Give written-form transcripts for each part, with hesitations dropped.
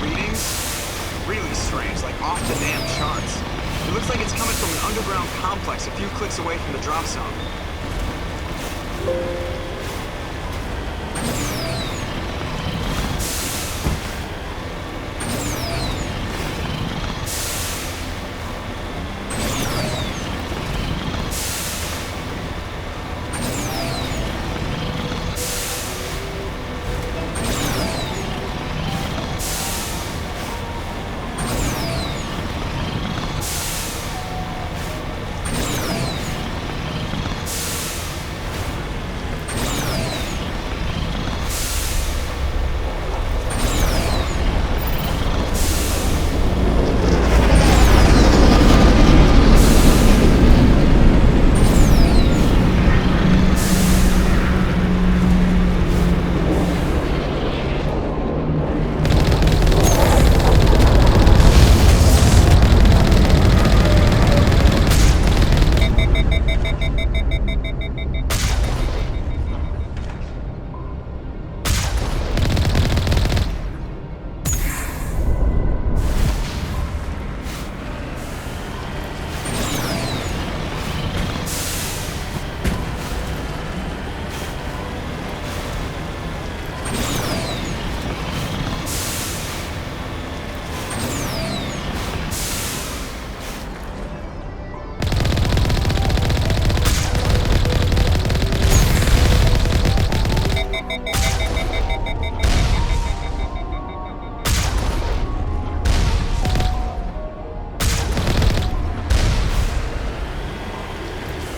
readings, really strange, like off the damn charts. It looks like it's coming from an underground complex a few clicks away from the drop zone.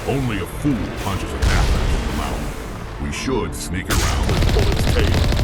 Only a fool punches an avalanche in the mouth. We should sneak around and pull its tail.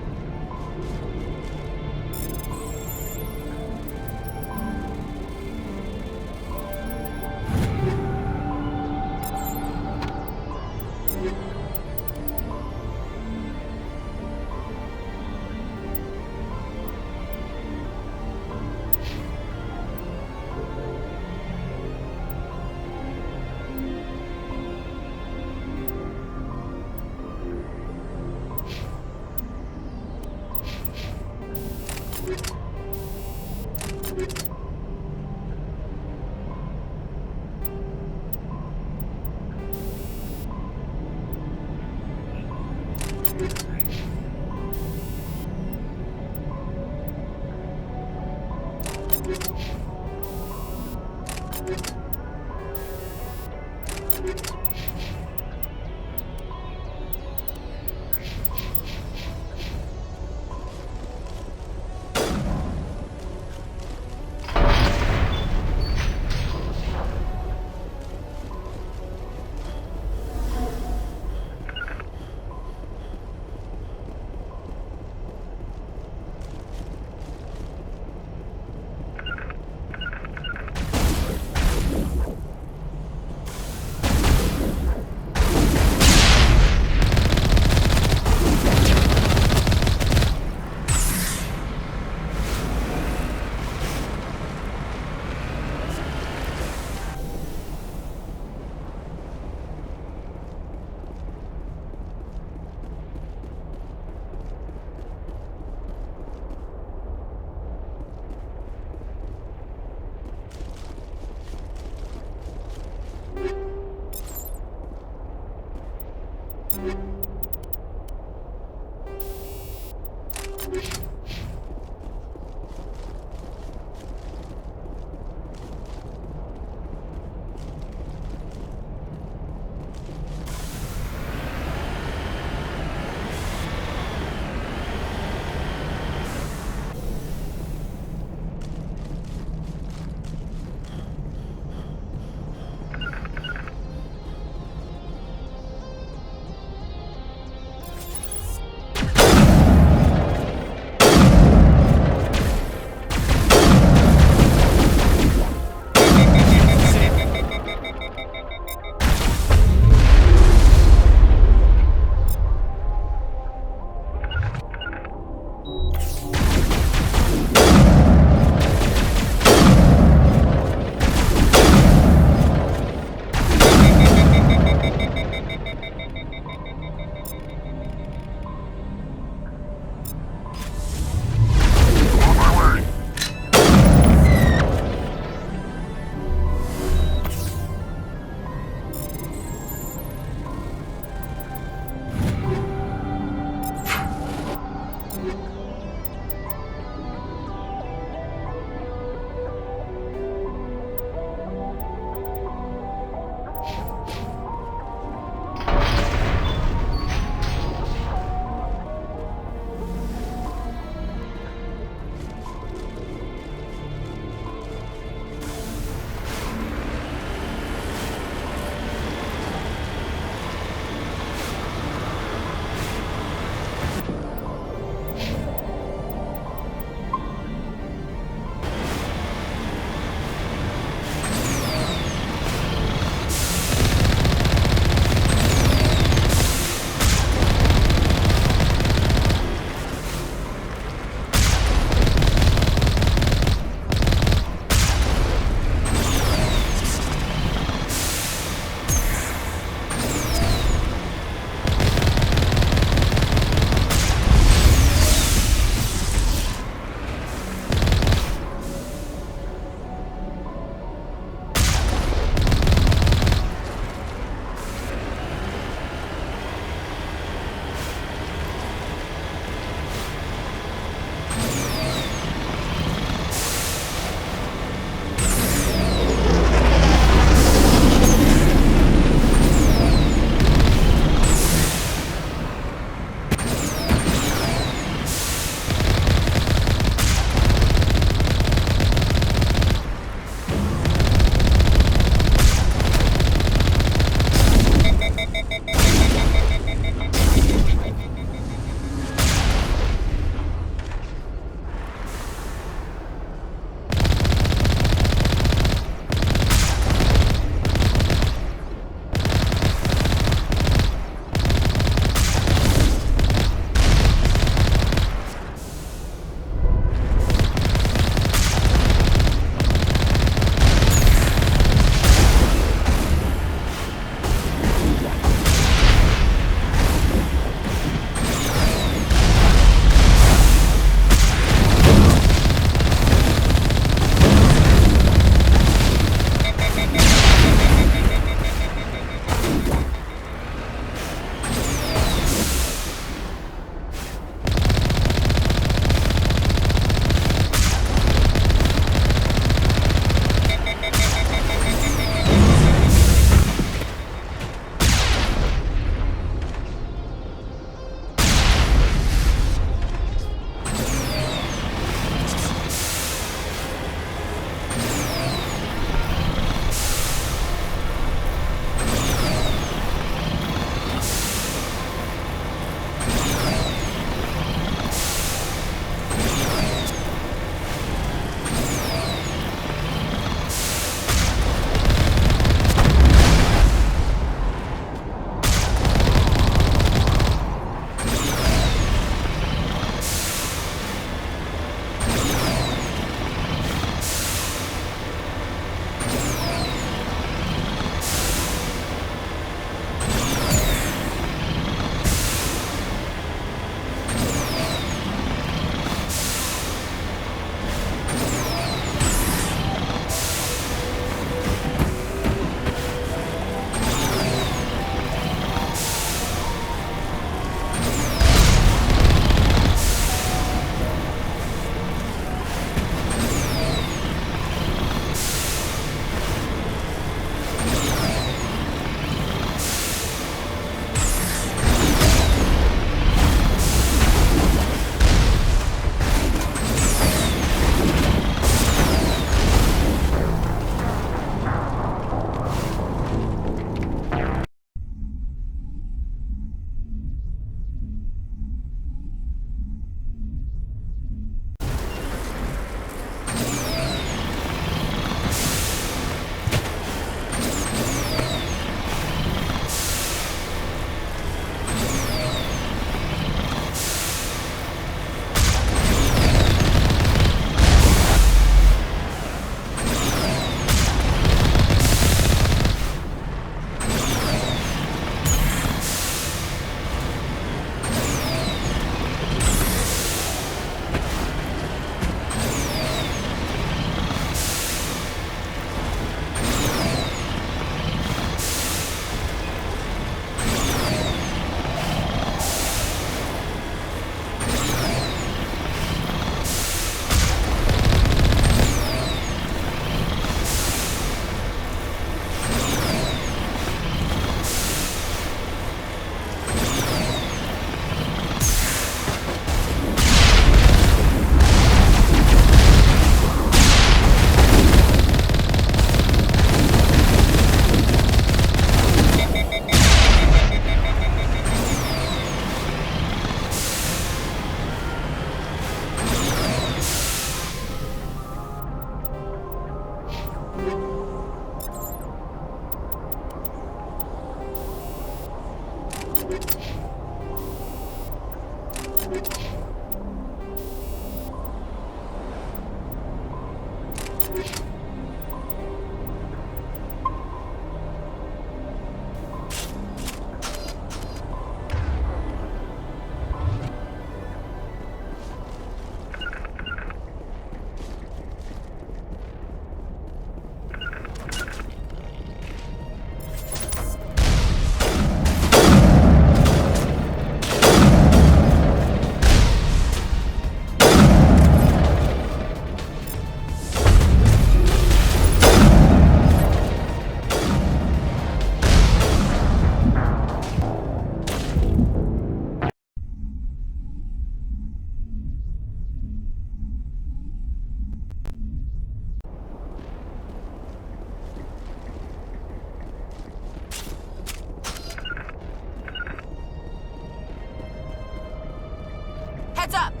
Heads up!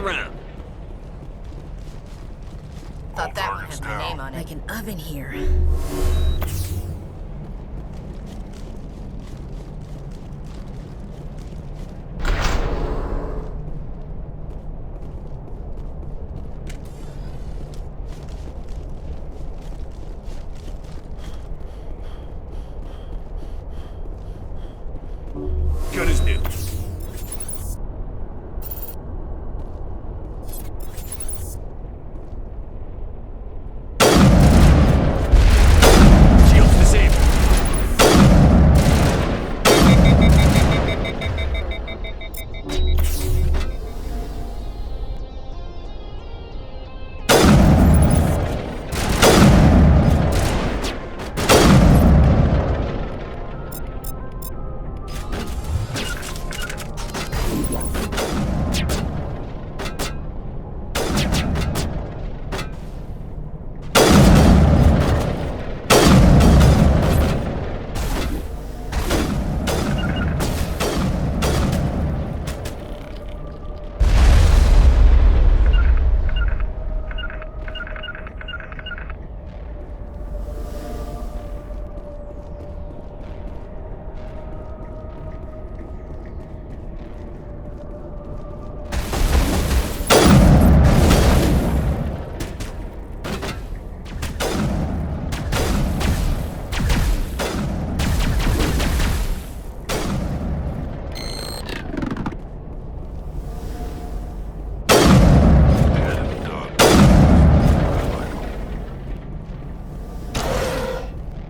rally round. Thought that one had my name on it. Like an oven here. Good as new. Shields disabled.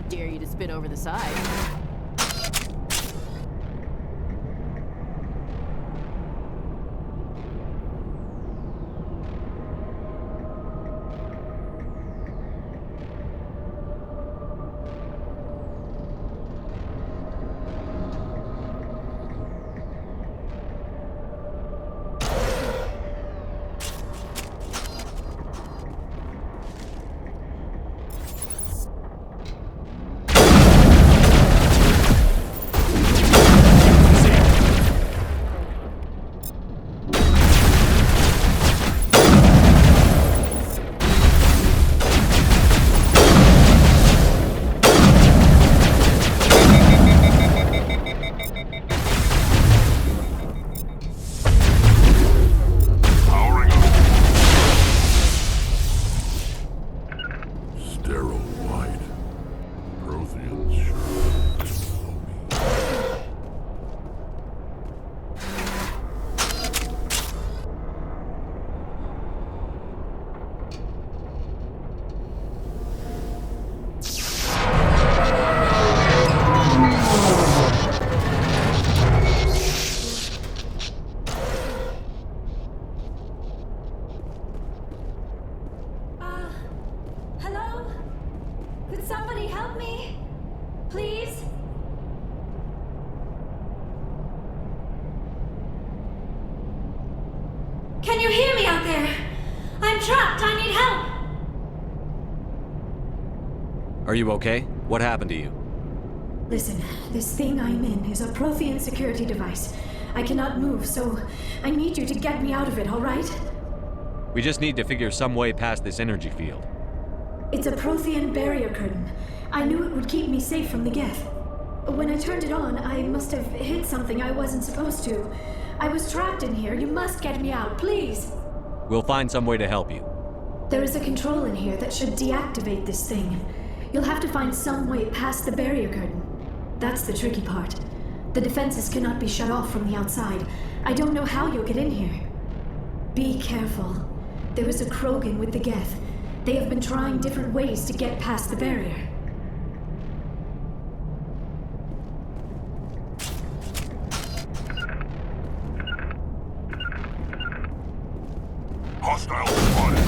Dare you to spit over the side. Sterile white. Prothean sure. Hello? Could somebody help me? Please? Can you hear me out there? I'm trapped. I need help. Are you okay? What happened to you? Listen, this thing I'm in is a Prothean security device. I cannot move, so I need you to get me out of it, all right? We just need to figure some way past this energy field. It's a Prothean barrier curtain. I knew it would keep me safe from the Geth. When I turned it on, I must have hit something I wasn't supposed to. I was trapped in here. You must get me out, please. We'll find some way to help you. There is a control in here that should deactivate this thing. You'll have to find some way past the barrier curtain. That's the tricky part. The defenses cannot be shut off from the outside. I don't know how you'll get in here. Be careful. There is a Krogan with the Geth. They have been trying different ways to get past the barrier. Hostile spotted.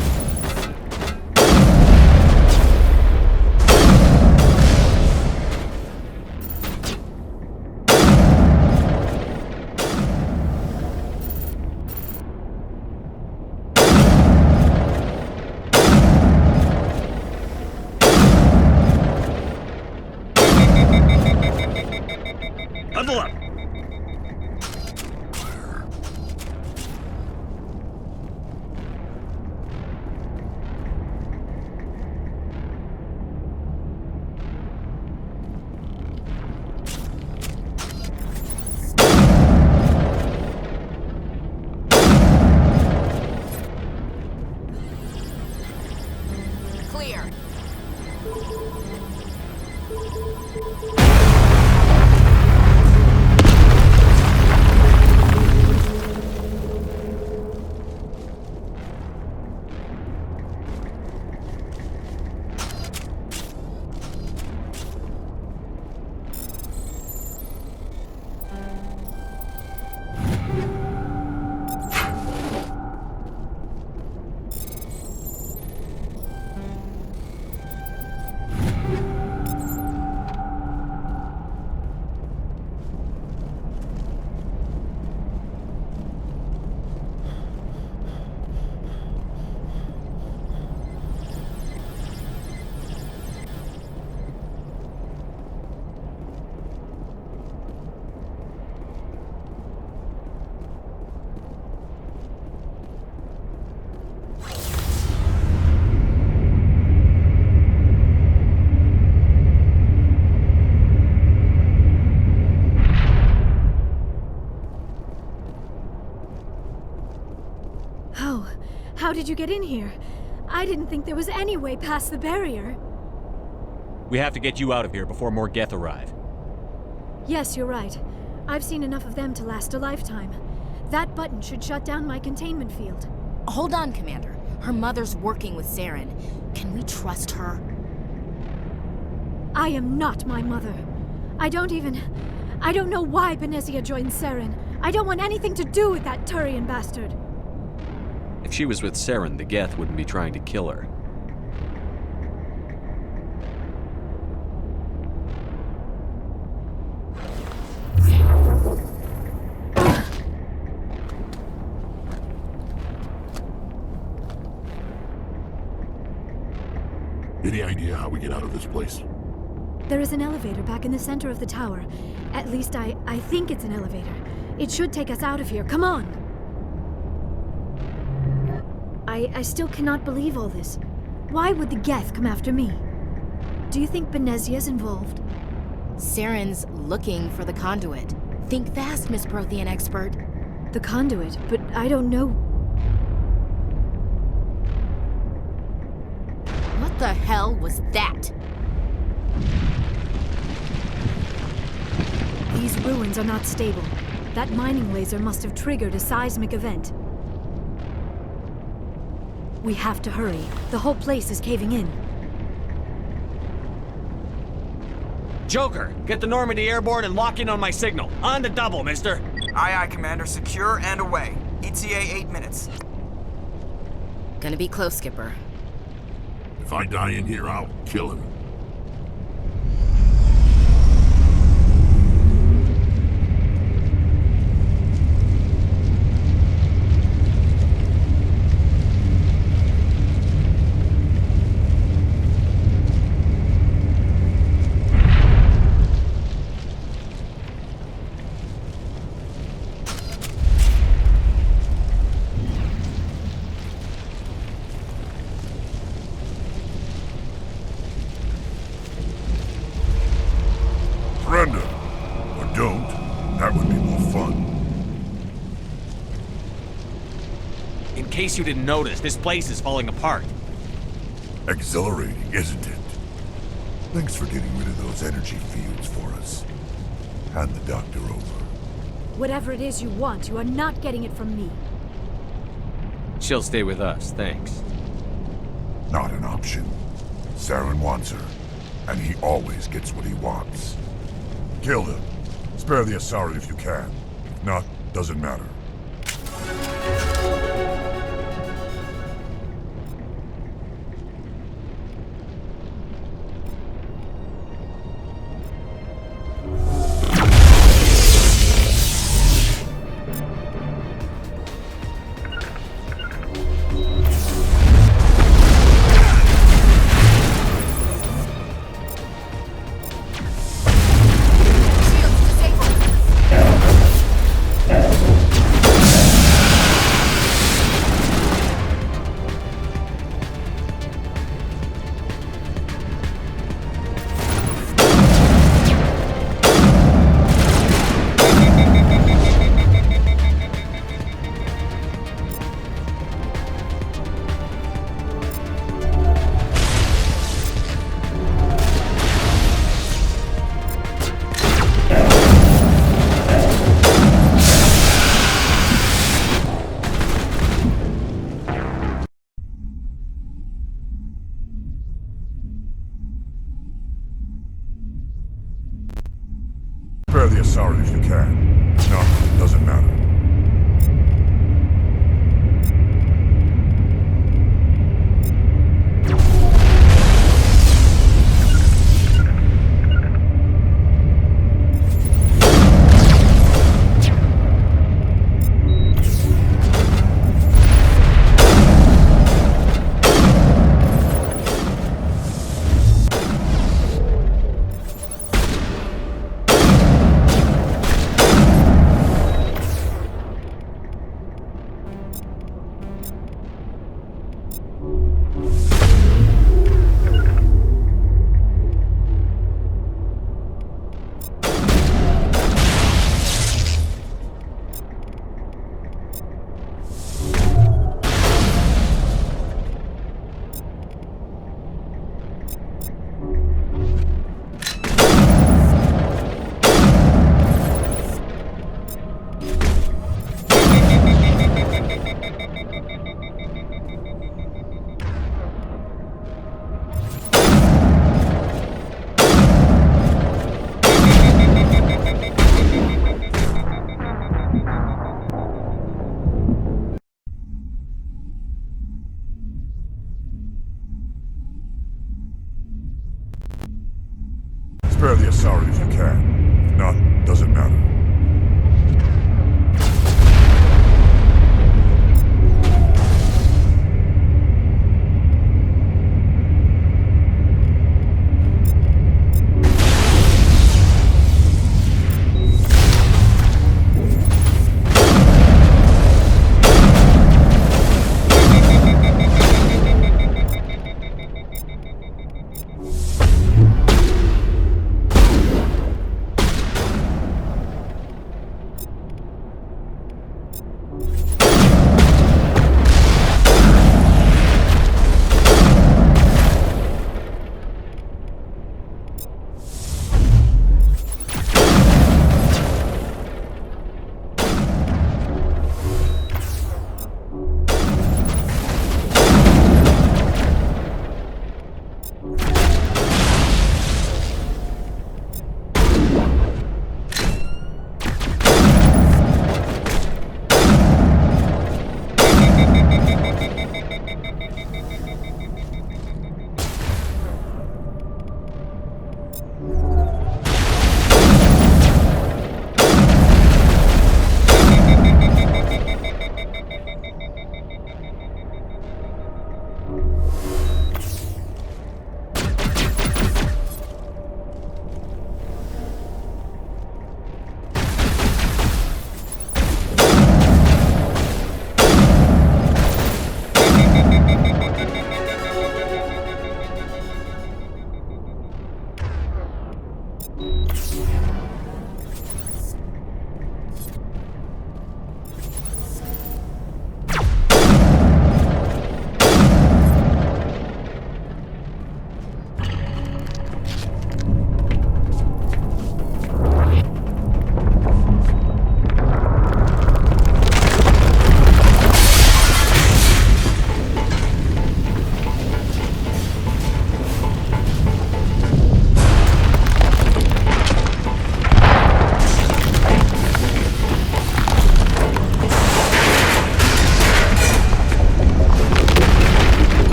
Level up! How did you get in here? I didn't think there was any way past the barrier. We have to get you out of here before more Geth arrive. Yes, you're right. I've seen enough of them to last a lifetime. That button should shut down my containment field. Hold on, Commander. Her mother's working with Saren. Can we trust her? I am not my mother. I don't know why Benezia joined Saren. I don't want anything to do with that Turian bastard. If she was with Saren, the Geth wouldn't be trying to kill her. Any idea how we get out of this place? There is an elevator back in the center of the tower. At least I think it's an elevator. It should take us out of here. Come on! I still cannot believe all this. Why would the Geth come after me? Do you think Benezia's involved? Saren's looking for the conduit. Think fast, Miss Prothean expert. The conduit? But I don't know. What the hell was that? These ruins are not stable. That mining laser must have triggered a seismic event. We have to hurry. The whole place is caving in. Joker, get the Normandy airborne and lock in on my signal. On the double, mister. Aye, aye, Commander. Secure and away. ETA 8 minutes. Gonna be close, Skipper. If I die in here, I'll kill him. Surrender. Or don't. That would be more fun. In case you didn't notice, this place is falling apart. Exhilarating, isn't it? Thanks for getting rid of those energy fields for us. Hand the doctor over. Whatever it is you want, you are not getting it from me. She'll stay with us, thanks. Not an option. Saren wants her, and he always gets what he wants. Kill him. Spare the Asari if you can. If not, doesn't matter. Shields disabled. Asari if you can. If not, doesn't matter.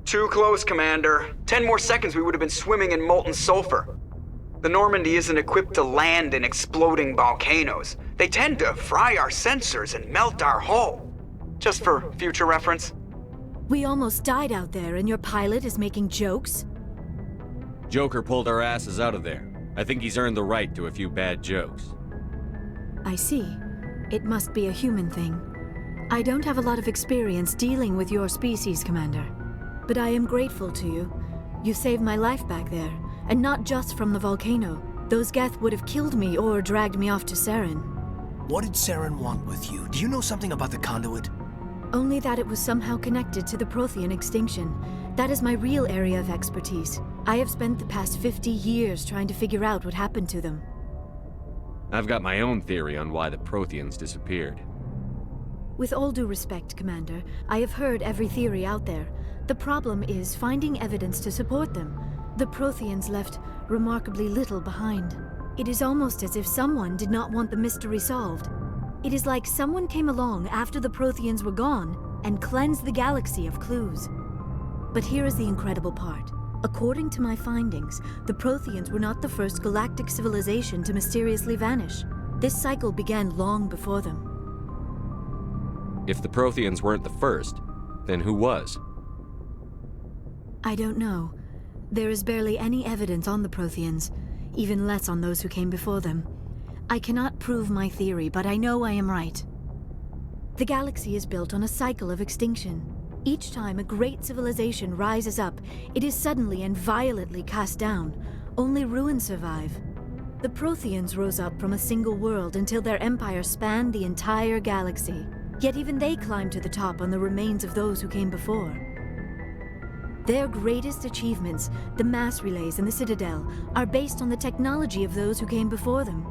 Too close, Commander. 10 more seconds we would have been swimming in molten sulfur. The Normandy isn't equipped to land in exploding volcanoes. They tend to fry our sensors and melt our hull. Just for future reference. We almost died out there, and your pilot is making jokes? Joker pulled our asses out of there. I think he's earned the right to a few bad jokes. I see. It must be a human thing. I don't have a lot of experience dealing with your species, Commander. But I am grateful to you. You saved my life back there, and not just from the volcano. Those Geth would have killed me or dragged me off to Saren. What did Saren want with you? Do you know something about the conduit? Only that it was somehow connected to the Prothean extinction. That is my real area of expertise. I have spent the past 50 years trying to figure out what happened to them. I've got my own theory on why the Protheans disappeared. With all due respect, Commander, I have heard every theory out there. The problem is finding evidence to support them. The Protheans left remarkably little behind. It is almost as if someone did not want the mystery solved. It is like someone came along after the Protheans were gone and cleansed the galaxy of clues. But here is the incredible part. According to my findings, the Protheans were not the first galactic civilization to mysteriously vanish. This cycle began long before them. If the Protheans weren't the first, then who was? I don't know. There is barely any evidence on the Protheans, even less on those who came before them. I cannot prove my theory, but I know I am right. The galaxy is built on a cycle of extinction. Each time a great civilization rises up, it is suddenly and violently cast down. Only ruins survive. The Protheans rose up from a single world until their empire spanned the entire galaxy. Yet even they climbed to the top on the remains of those who came before. Their greatest achievements, the mass relays and the Citadel, are based on the technology of those who came before them.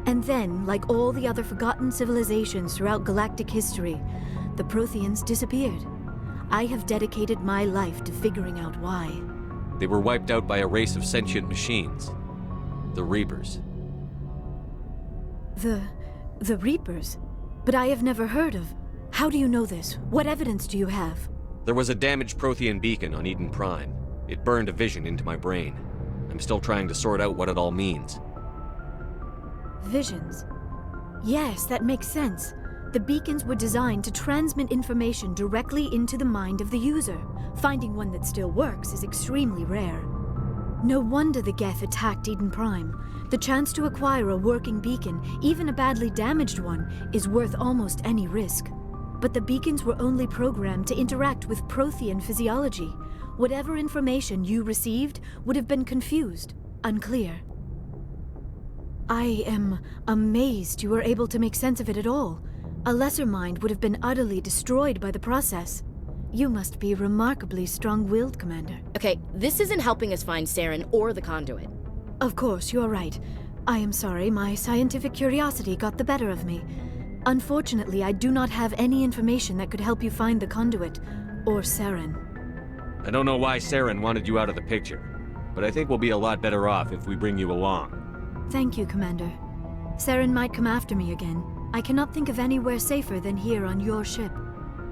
And then, like all the other forgotten civilizations throughout galactic history, the Protheans disappeared. I have dedicated my life to figuring out why. They were wiped out by a race of sentient machines. The Reapers. The Reapers? But I have never heard of. How do you know this? What evidence do you have? There was a damaged Prothean beacon on Eden Prime. It burned a vision into my brain. I'm still trying to sort out what it all means. Visions. Yes, that makes sense. The beacons were designed to transmit information directly into the mind of the user. Finding one that still works is extremely rare. No wonder the Geth attacked Eden Prime. The chance to acquire a working beacon, even a badly damaged one, is worth almost any risk. But the beacons were only programmed to interact with Prothean physiology. Whatever information you received would have been confused, unclear. I am amazed you were able to make sense of it at all. A lesser mind would have been utterly destroyed by the process. You must be remarkably strong-willed, Commander. Okay, this isn't helping us find Saren or the conduit. Of course, you're right. I am sorry, my scientific curiosity got the better of me. Unfortunately, I do not have any information that could help you find the conduit, or Saren. I don't know why Saren wanted you out of the picture, but I think we'll be a lot better off if we bring you along. Thank you, Commander. Saren might come after me again. I cannot think of anywhere safer than here on your ship.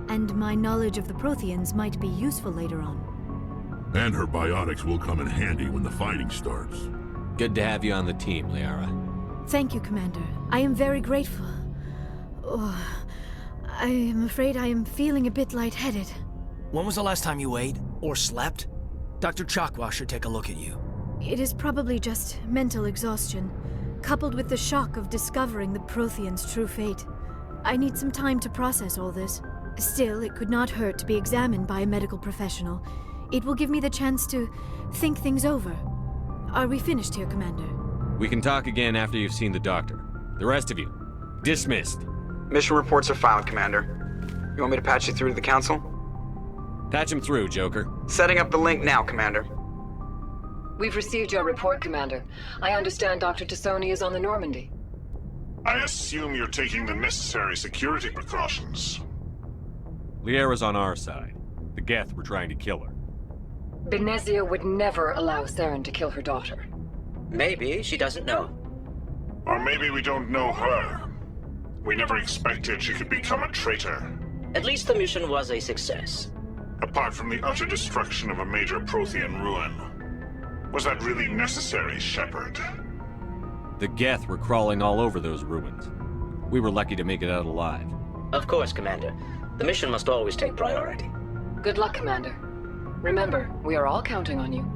And my knowledge of the Protheans might be useful later on. And her biotics will come in handy when the fighting starts. Good to have you on the team, Liara. Thank you, Commander. I am very grateful. Oh, I am afraid I am feeling a bit lightheaded. When was the last time you ate or slept? Dr. Ch2Ep1 should take a look at you. It is probably just mental exhaustion, coupled with the shock of discovering the Protheans' true fate. I need some time to process all this. Still, it could not hurt to be examined by a medical professional. It will give me the chance to think things over. Are we finished here, Commander? We can talk again after you've seen the doctor. The rest of you, dismissed. Mission reports are filed, Commander. You want me to patch you through to the Council? Patch him through, Joker. Setting up the link now, Commander. We've received your report, Commander. I understand Dr. T'Soni is on the Normandy. I assume you're taking the necessary security precautions. Liara's on our side. The Geth were trying to kill her. Benezia would never allow Saren to kill her daughter. Maybe she doesn't know. Or maybe we don't know her. We never expected she could become a traitor. At least the mission was a success. Apart from the utter destruction of a major Prothean ruin. Was that really necessary, Shepard? The Geth were crawling all over those ruins. We were lucky to make it out alive. Of course, Commander. The mission must always take priority. Good luck, Commander. Remember, we are all counting on you.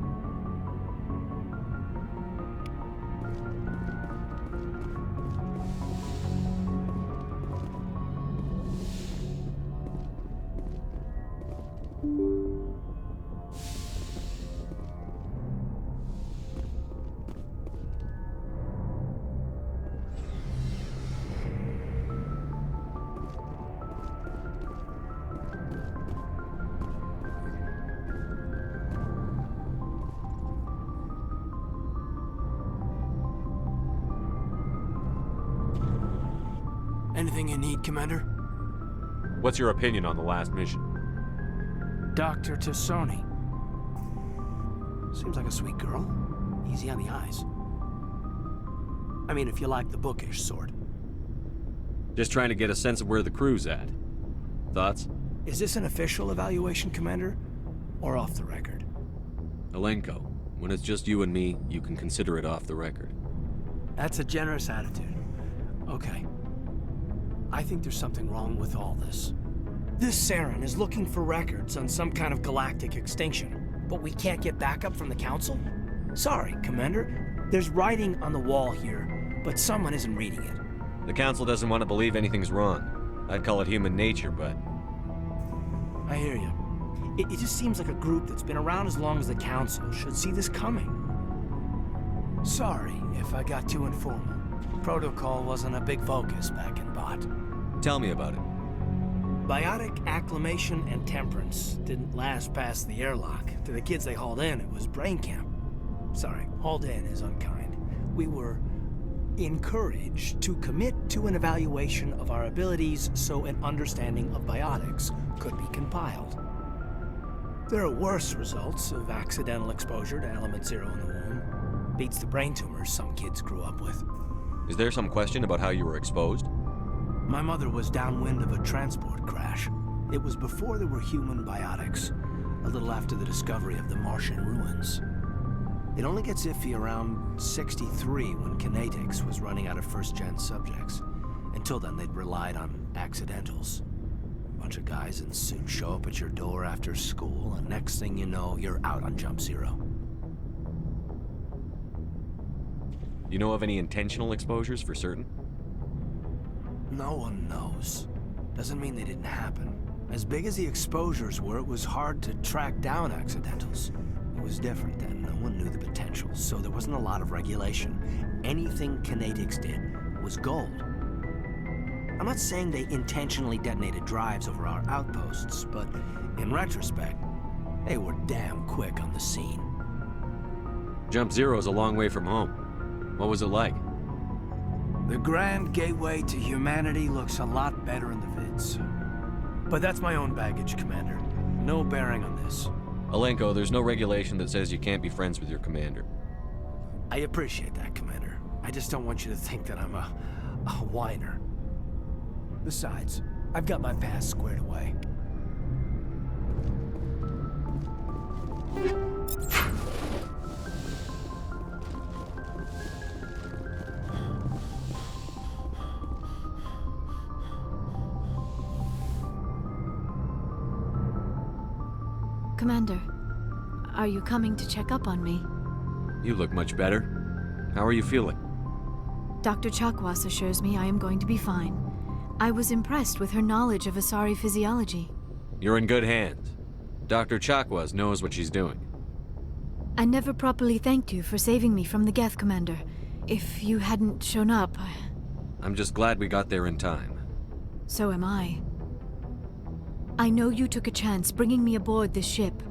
Anything you need, Commander? What's your opinion on the last mission? Dr. T'Soni. Seems like a sweet girl. Easy on the eyes. I mean, if you like the bookish sort. Just trying to get a sense of where the crew's at. Thoughts? Is this an official evaluation, Commander? Or off the record? Alenko, when it's just you and me, you can consider it off the record. That's a generous attitude. Okay. I think there's something wrong with all this. This Saren is looking for records on some kind of galactic extinction, but we can't get backup from the Council? Sorry, Commander. There's writing on the wall here, but someone isn't reading it. The Council doesn't want to believe anything's wrong. I'd call it human nature, but... I hear you. It just seems like a group that's been around as long as the Council should see this coming. Sorry if I got too informal. Protocol wasn't a big focus back in Bot. Tell me about it. biotic acclimation and temperance didn't last past the airlock. To the kids they hauled in, it was brain camp. Sorry, hauled in is unkind. We were encouraged to commit to an evaluation of our abilities so an understanding of biotics could be compiled. There are worse results of accidental exposure to element 0 in the womb. Beats the brain tumors some kids grew up with. Is there some question about how you were exposed? My mother was downwind of a transport crash. It was before there were human biotics, a little after the discovery of the Martian ruins. It only gets iffy around 63 when kinetics was running out of first-gen subjects. Until then, they'd relied on accidentals. A bunch of guys in suits show up at your door after school, and next thing you know, you're out on Jump Zero. You know of any intentional exposures for certain? No one knows. Doesn't mean they didn't happen. As big as the exposures were, it was hard to track down accidentals. It was different then. No one knew the potential, so there wasn't a lot of regulation. Anything kinetics did was gold. I'm not saying they intentionally detonated drives over our outposts, but in retrospect, they were damn quick on the scene. Jump Zero's a long way from home. What was it like? The grand gateway to humanity looks a lot better in the vids. But that's my own baggage, Commander. No bearing on this. Alenko, there's no regulation that says you can't be friends with your commander. I appreciate that, Commander. I just don't want you to think that I'm a whiner. Besides, I've got my past squared away. Commander, are you coming to check up on me? You look much better. How are you feeling? Dr. Chakwas assures me I am going to be fine. I was impressed with her knowledge of Asari physiology. You're in good hands. Dr. Chakwas knows what she's doing. I never properly thanked you for saving me from the Geth, Commander. If you hadn't shown up, I'm just glad we got there in time. So am I. I know you took a chance bringing me aboard this ship.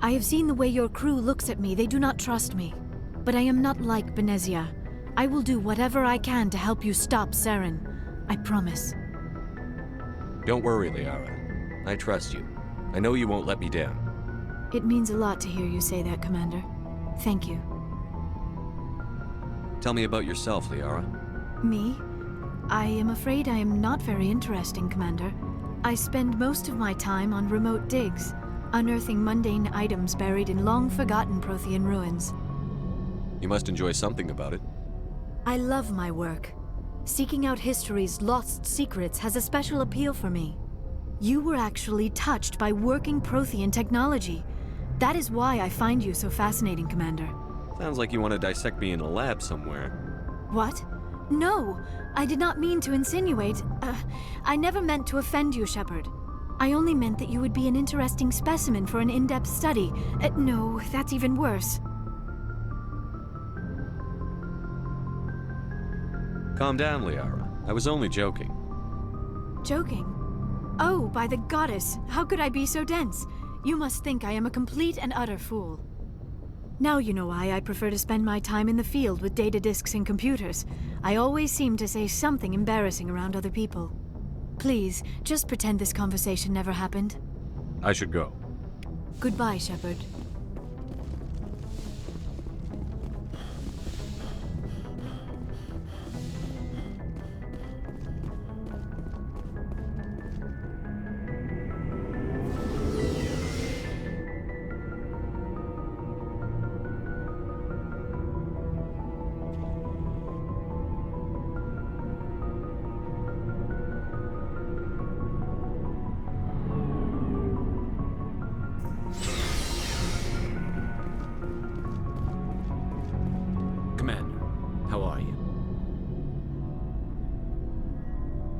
I have seen the way your crew looks at me. They do not trust me. But I am not like Benezia. I will do whatever I can to help you stop Saren. I promise. Don't worry, Liara. I trust you. I know you won't let me down. It means a lot to hear you say that, Commander. Thank you. Tell me about yourself, Liara. Me? I am afraid I am not very interesting, Commander. I spend most of my time on remote digs, unearthing mundane items buried in long-forgotten Prothean ruins. You must enjoy something about it. I love my work. Seeking out history's lost secrets has a special appeal for me. You were actually touched by working Prothean technology. That is why I find you so fascinating, Commander. Sounds like you want to dissect me in a lab somewhere. What? No! I did not mean to insinuate. I never meant to offend you, Shepard. I only meant that you would be an interesting specimen for an in-depth study. No, that's even worse. Calm down, Liara. I was only joking. Joking? Oh, by the goddess, how could I be so dense? You must think I am a complete and utter fool. Now you know why I prefer to spend my time in the field with data disks and computers. I always seem to say something embarrassing around other people. Please, just pretend this conversation never happened. I should go. Goodbye, Shepard.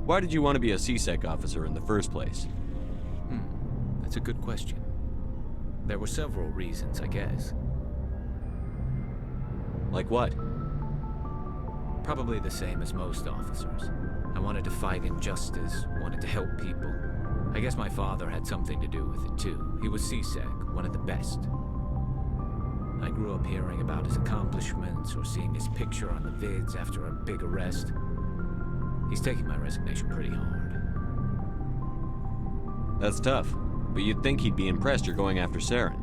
Why did you want to be a CSEC officer in the first place? That's a good question. There were several reasons, I guess. Like what? Probably the same as most officers. I wanted to fight injustice, wanted to help people. I guess my father had something to do with it too. He was CSEC, one of the best. I grew up hearing about his accomplishments or seeing his picture on the vids after a big arrest. He's taking my resignation pretty hard. That's tough, but you'd think he'd be impressed you're going after Saren.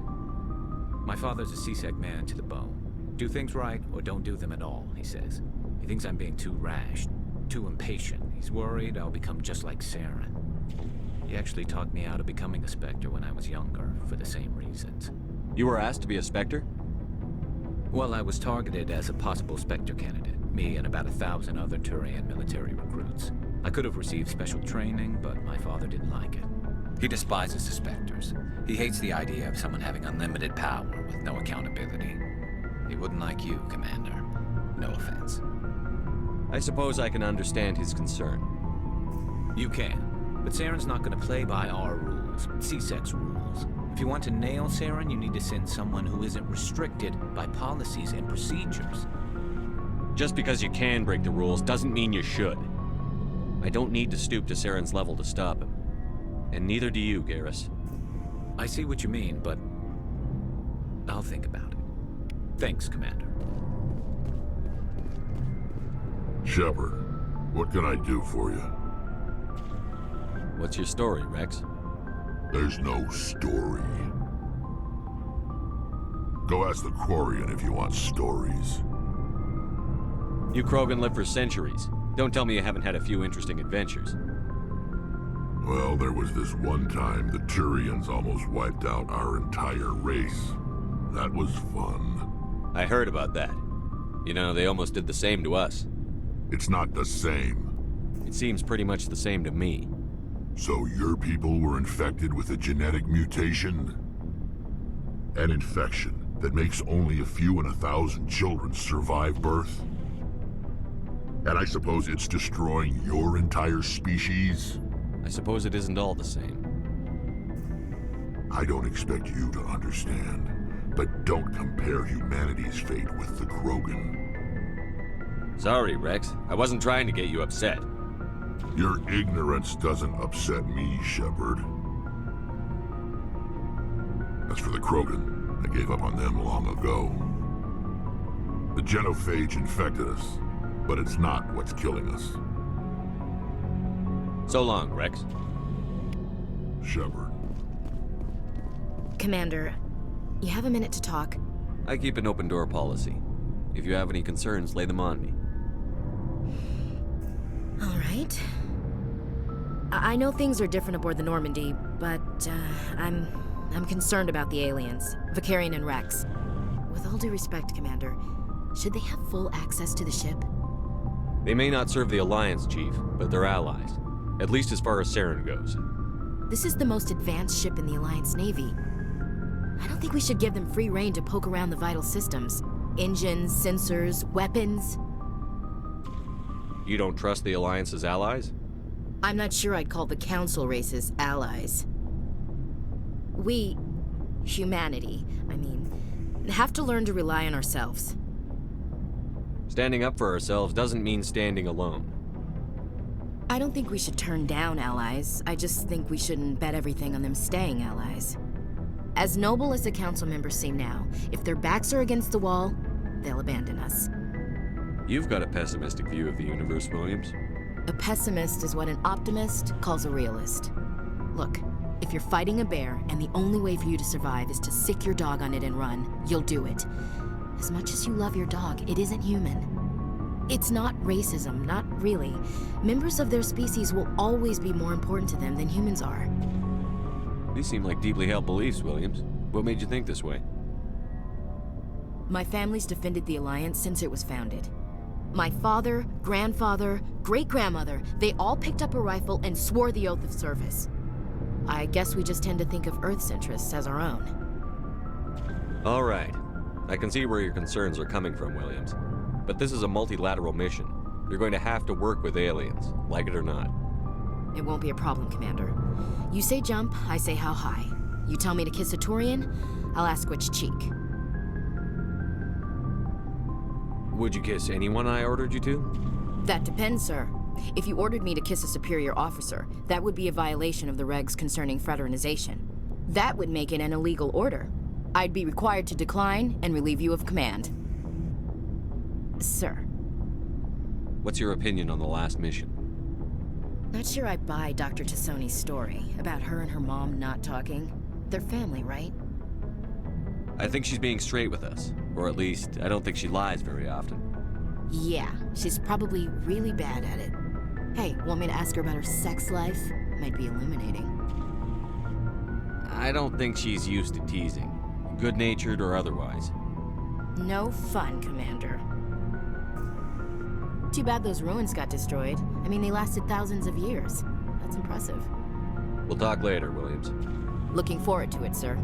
My father's a CSEC man to the bone. Do things right or don't do them at all, he says. He thinks I'm being too rash, too impatient. He's worried I'll become just like Saren. He actually talked me out of becoming a Spectre when I was younger, for the same reasons. You were asked to be a Spectre? Well, I was targeted as a possible Spectre candidate, me and about 1,000 other Turian military recruits. I could have received special training, but my father didn't like it. He despises the Spectres. He hates the idea of someone having unlimited power with no accountability. He wouldn't like you, Commander. No offense. I suppose I can understand his concern. You can. But Saren's not going to play by our rules, CSEC's rules. If you want to nail Saren, you need to send someone who isn't restricted by policies and procedures. Just because you can break the rules doesn't mean you should. I don't need to stoop to Saren's level to stop him. And neither do you, Garrus. I see what you mean, but I'll think about it. Thanks, Commander. Shepard, what can I do for you? What's your story, Rex? There's no story. Go ask the Quarian if you want stories. You Krogan live for centuries. Don't tell me you haven't had a few interesting adventures. Well, there was this one time the Turians almost wiped out our entire race. That was fun. I heard about that. You know, they almost did the same to us. It's not the same. It seems pretty much the same to me. So your people were infected with a genetic mutation? An infection that makes only a few in 1,000 children survive birth? And I suppose it's destroying your entire species? I suppose it isn't all the same. I don't expect you to understand, but don't compare humanity's fate with the Krogan. Sorry, Rex. I wasn't trying to get you upset. Your ignorance doesn't upset me, Shepard. As for the Krogan, I gave up on them long ago. The genophage infected us, but it's not what's killing us. So long, Rex. Shepard. Commander, you have a minute to talk? I keep an open door policy. If you have any concerns, lay them on me. All right. I know things are different aboard the Normandy, but I'm concerned about the aliens, Vicarian and Rex. With all due respect, Commander, should they have full access to the ship? They may not serve the Alliance, Chief, but they're allies. At least as far as Saren goes. This is the most advanced ship in the Alliance Navy. I don't think we should give them free rein to poke around the vital systems. Engines, sensors, weapons. You don't trust the Alliance's allies? I'm not sure I'd call the Council races allies. We, humanity, I mean, have to learn to rely on ourselves. Standing up for ourselves doesn't mean standing alone. I don't think we should turn down allies. I just think we shouldn't bet everything on them staying allies. As noble as the Council members seem now, if their backs are against the wall, they'll abandon us. You've got a pessimistic view of the universe, Williams. A pessimist is what an optimist calls a realist. Look, if you're fighting a bear and the only way for you to survive is to sick your dog on it and run, you'll do it. As much as you love your dog, it isn't human. It's not racism, not really. Members of their species will always be more important to them than humans are. These seem like deeply held beliefs, Williams. What made you think this way? My family's defended the Alliance since it was founded. My father, grandfather, great-grandmother, they all picked up a rifle and swore the oath of service. I guess we just tend to think of Earth's interests as our own. All right. I can see where your concerns are coming from, Williams. But this is a multilateral mission. You're going to have to work with aliens, like it or not. It won't be a problem, Commander. You say jump, I say how high. You tell me to kiss a Turian, I'll ask which cheek. Would you kiss anyone I ordered you to? That depends, sir. If you ordered me to kiss a superior officer, that would be a violation of the regs concerning fraternization. That would make it an illegal order. I'd be required to decline and relieve you of command. Sir. What's your opinion on the last mission? Not sure I buy Dr. T'Soni's story about her and her mom not talking. They're family, right? I think she's being straight with us. Or at least, I don't think she lies very often. Yeah, she's probably really bad at it. Hey, want me to ask her about her sex life? Might be illuminating. I don't think she's used to teasing. Good-natured or otherwise. No fun, Commander. Too bad those ruins got destroyed. I mean, they lasted thousands of years. That's impressive. We'll talk later, Williams. Looking forward to it, sir.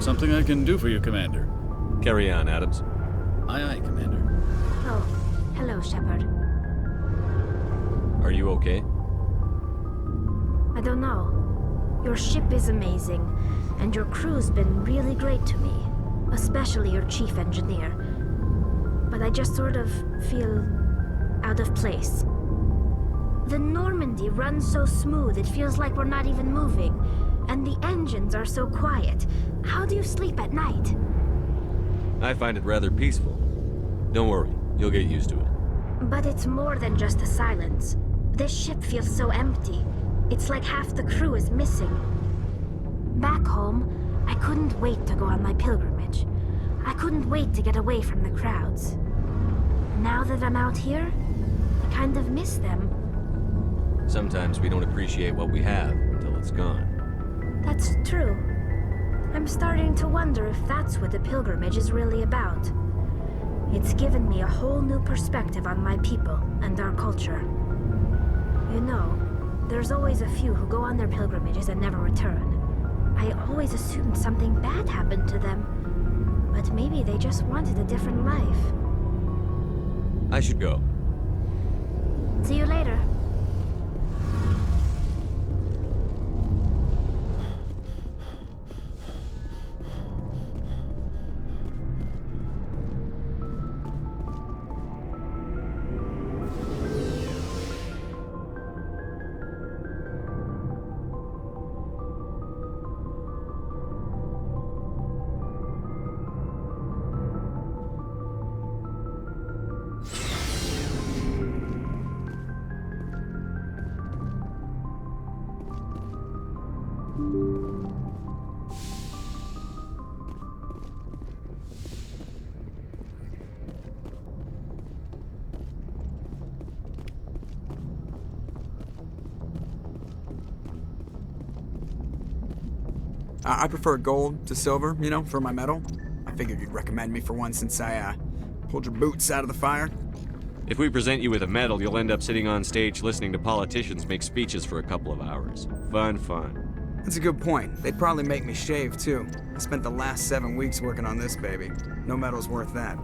Something I can do for you, Commander. Carry on, Adams. Aye, aye, Commander. Oh, hello, Shepard. Are you okay? I don't know. Your ship is amazing, and your crew's been really great to me, especially your chief engineer. But I just sort of feel out of place. The Normandy runs so smooth it feels like we're not even moving, and the engines are so quiet. How do you sleep at night? I find it rather peaceful. Don't worry, you'll get used to it. But it's more than just the silence. This ship feels so empty. It's like half the crew is missing. Back home, I couldn't wait to go on my pilgrimage. I couldn't wait to get away from the crowds. Now that I'm out here, I kind of miss them. Sometimes we don't appreciate what we have until it's gone. That's true. I'm starting to wonder if that's what the pilgrimage is really about. It's given me a whole new perspective on my people and our culture. You know, there's always a few who go on their pilgrimages and never return. I always assumed something bad happened to them. But maybe they just wanted a different life. I should go. See you later. I prefer gold to silver, you know, for my medal. I figured you'd recommend me for one since I, pulled your boots out of the fire. If we present you with a medal, you'll end up sitting on stage listening to politicians make speeches for a couple of hours. Fun, fun. That's a good point. They'd probably make me shave, too. I spent the last 7 weeks working on this baby. No medal's worth that.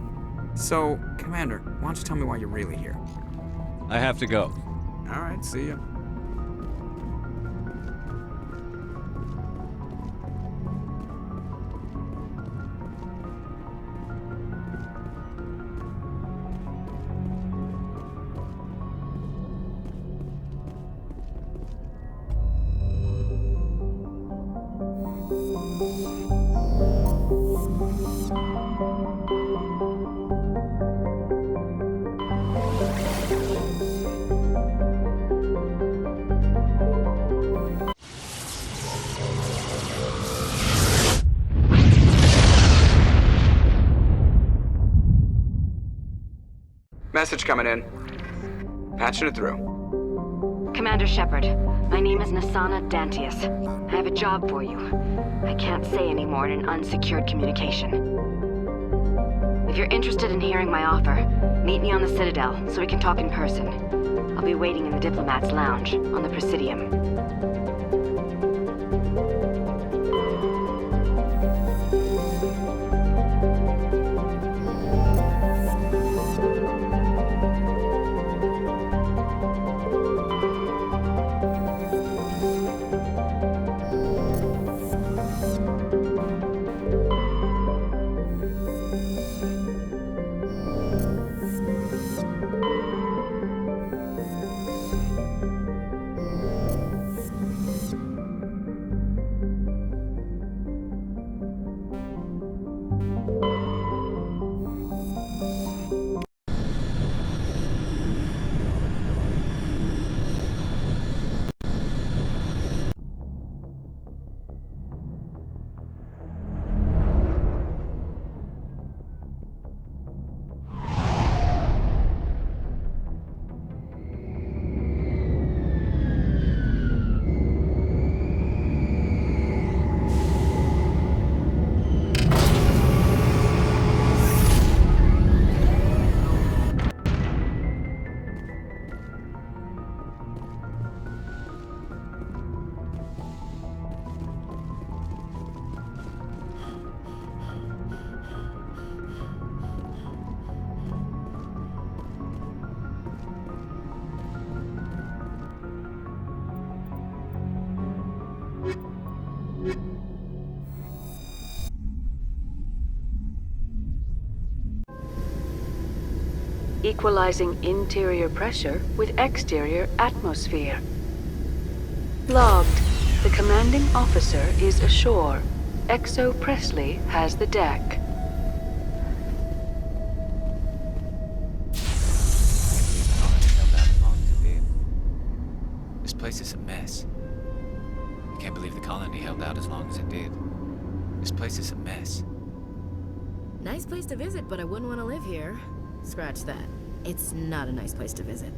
So, Commander, why don't you tell me why you're really here? I have to go. All right, see ya. Message coming in. Patching it through. Commander Shepard, my name is Nasana Dantius. I have a job for you. I can't say any more in an unsecured communication. If you're interested in hearing my offer, meet me on the Citadel so we can talk in person. I'll be waiting in the Diplomat's Lounge on the Presidium. equalizing interior pressure with exterior atmosphere. Logged. The commanding officer is ashore. Exo Presley has the deck. This place is a mess. I can't believe the colony held out as long as it did. This place is a mess. Nice place to visit, but I wouldn't want to live here. Scratch that. It's not a nice place to visit.